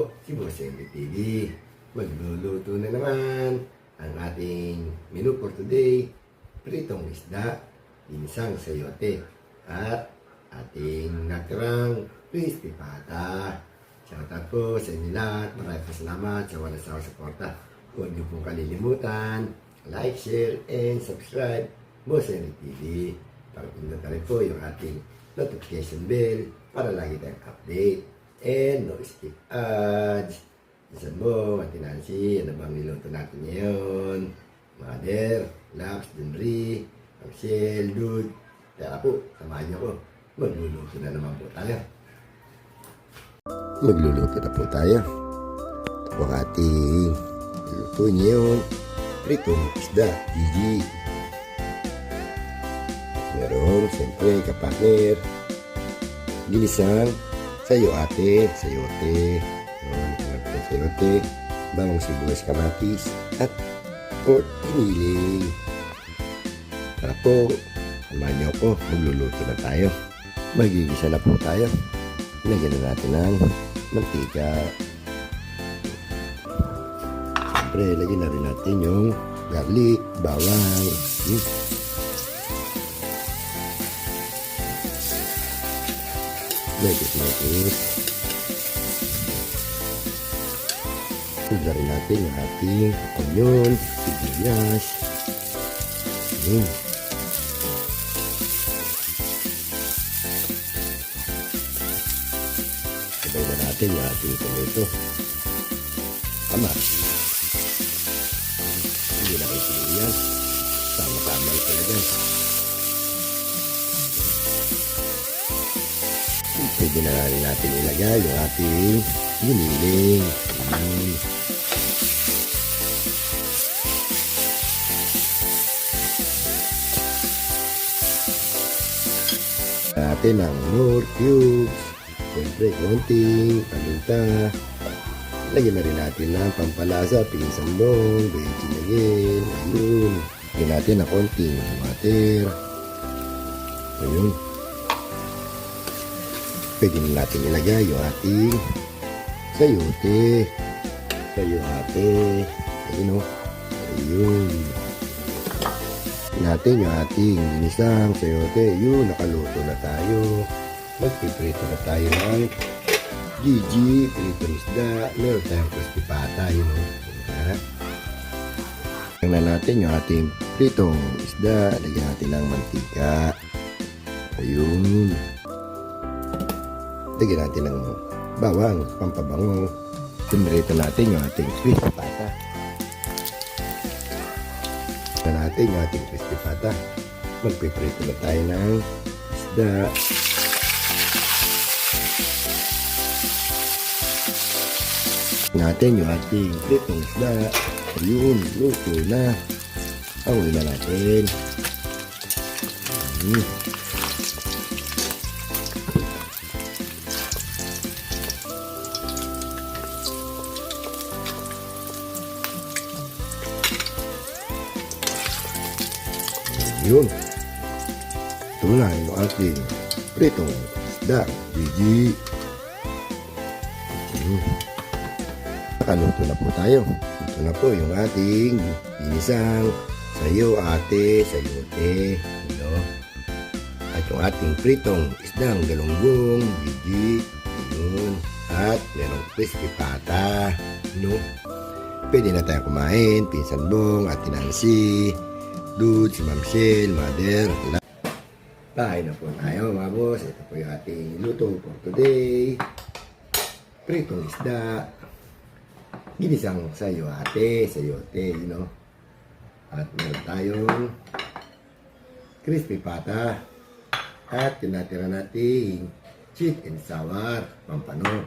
po, si Boss Henry TV. Magluluto na naman ang ating menu for today. Pritong isda, ginisang sayote, at ating natirang crispy pata. Shoutout po sa inyo lahat. Maraming salamat sa walang sawang suporta. Huwag niyo pong kalilimutan, like, share, and subscribe Boss Henry TV. Para pinunta rin po yung ating notification bell para lagi tayong update. And no skip ads. Isan mo, Ate Nancy, ano bang niluto natin ngayon? Mother, Laps, Dunri, Michelle, Dude. Tara po, samahan niyo ko. Magluluto na naman po tayo. Magluluto na po tayo. Ito ang ating luto ngayon. Pritong isda, Gigi. Meron, siyempre, kapatner. Ginisang sayote, sayote. Sayote, bawang sibuyas, kamatis, at pork iniling. Tara po, samahan niyo po, magluluto na tayo. Magigisa na po tayo. Lagyan na natin ng mantika. Siyempre, lagyan na rin natin yung garlic, bawang. Lagyan rin natin yung ating onion, sibuyas. Sabay na natin yung ating tomato. Tama. Hindi na kayo sibuyas. Tama-tama ito na dyan. Pwede na rin natin ilagay yung ating giniling. Natin ang nor cubes. Siyempre, konting paminta. Lagyan na rin natin ng pampalasa, pinsandong, bechamel, ayun. Lagyan natin ng konting water. Ayun. Pwede na natin ilagay yung ating sayote. Sayote. Ayun o. Ayun. Natin yung ating ginisang sayote. Yun, nakaluto na tayo. Magpiprito na tayo ng Gigi, pritong isda. Meron tayong crispy pata. Yun o. Lagyan na natin yung ating pritong isda. Lagyan natin ng mantika. Ayun. Lagyan natin ng bawang, pampabango. Pinrito natin yung ating crispy pata. Lagyan natin yung ating crispy pata. Magpiprito na tayo ng isda. Natin yung ating pritong isda. Ayun, luto na. Away na natin. Yun. Ito na yung ating pritong isda. Gigi. Nakaluto na po tayo. Ito na po yung ating ginisang sayo, ate, sayote. At yung ating pritong isdang galunggong, Gigi. Yun. At merong crispy pata. Pwede na tayo kumain. Pinsan Bong, Ate Nancy, Dude, si Ma'am Shell, Mother. Kain na po tayo mga boss. Ito po yung ating luto for today. Pritong isda. Ginisang sayote, sayote, At meron tayong crispy pata. At tinatira natin sweet and sour, pampano.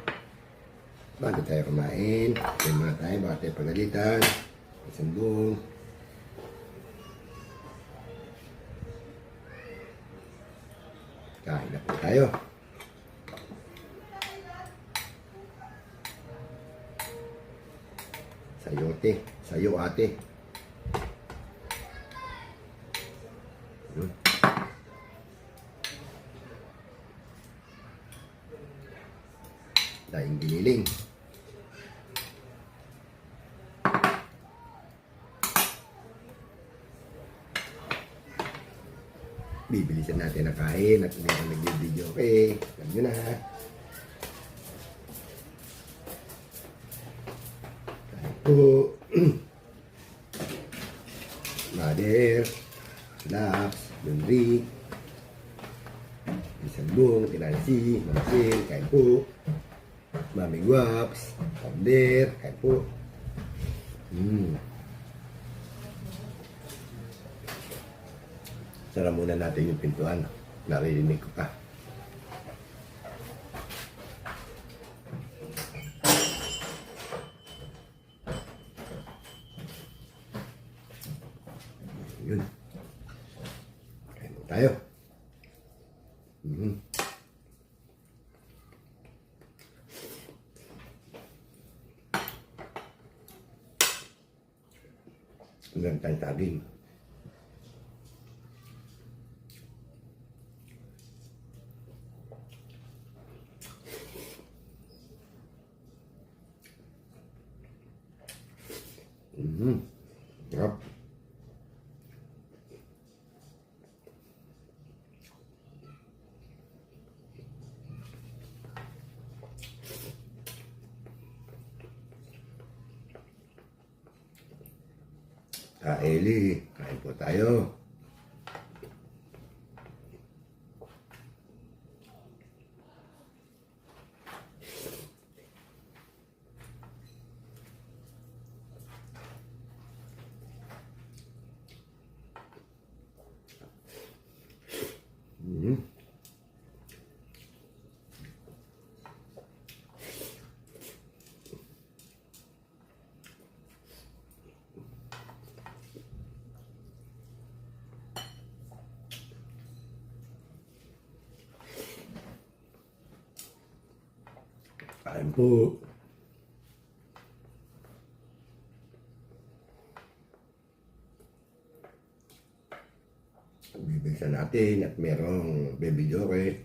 Bago tayo kumain, kain muna tayo, baka tayo pagalitan. Isang buong. Kain na po tayo. Sayote, sayo ate. Yun. Daing giniling. bibilisan natin ang kain at hindi na nag-video. Okay, alam nyo na. Kain po. Mother, Lax, Lunri, Isambong, Tinansi, Mamasil, kain po. Mami Guaps, Pander, kain po. Sara muna natin yung pintuan. Naririnig ko pa. Yun. Kain mo tayo. Meron tayong saging. Sarap. Eli, kain po tayo. Kain po. Bibilisan natin at merong baby joke.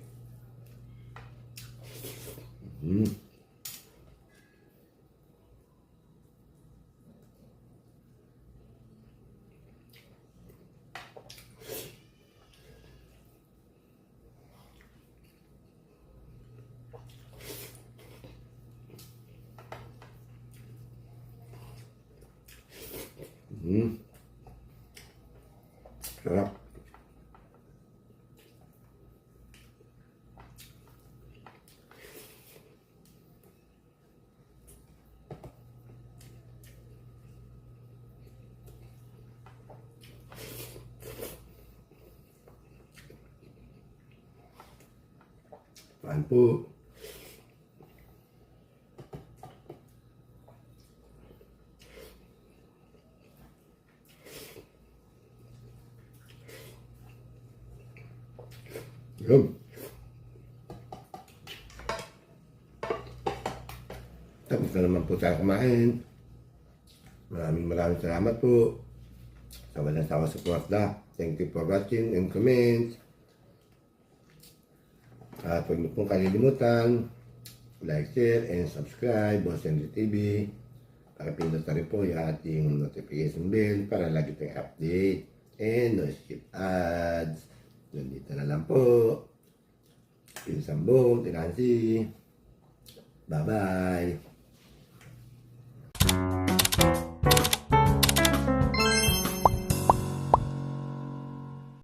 Sarap. Kain po. Yun. Tapos na naman po tayo kumain. Maraming salamat po sa walang sawa suporta. Thank you for watching and comments. At huwag niyo pong kalilimutan like, share, and subscribe Boss Henry TV. Pakipindot na rin po yung ating notification bell para lagi tayong update and no skip ads. Nandito na lang po. Yung Sambong, Tinansi. Bye-bye.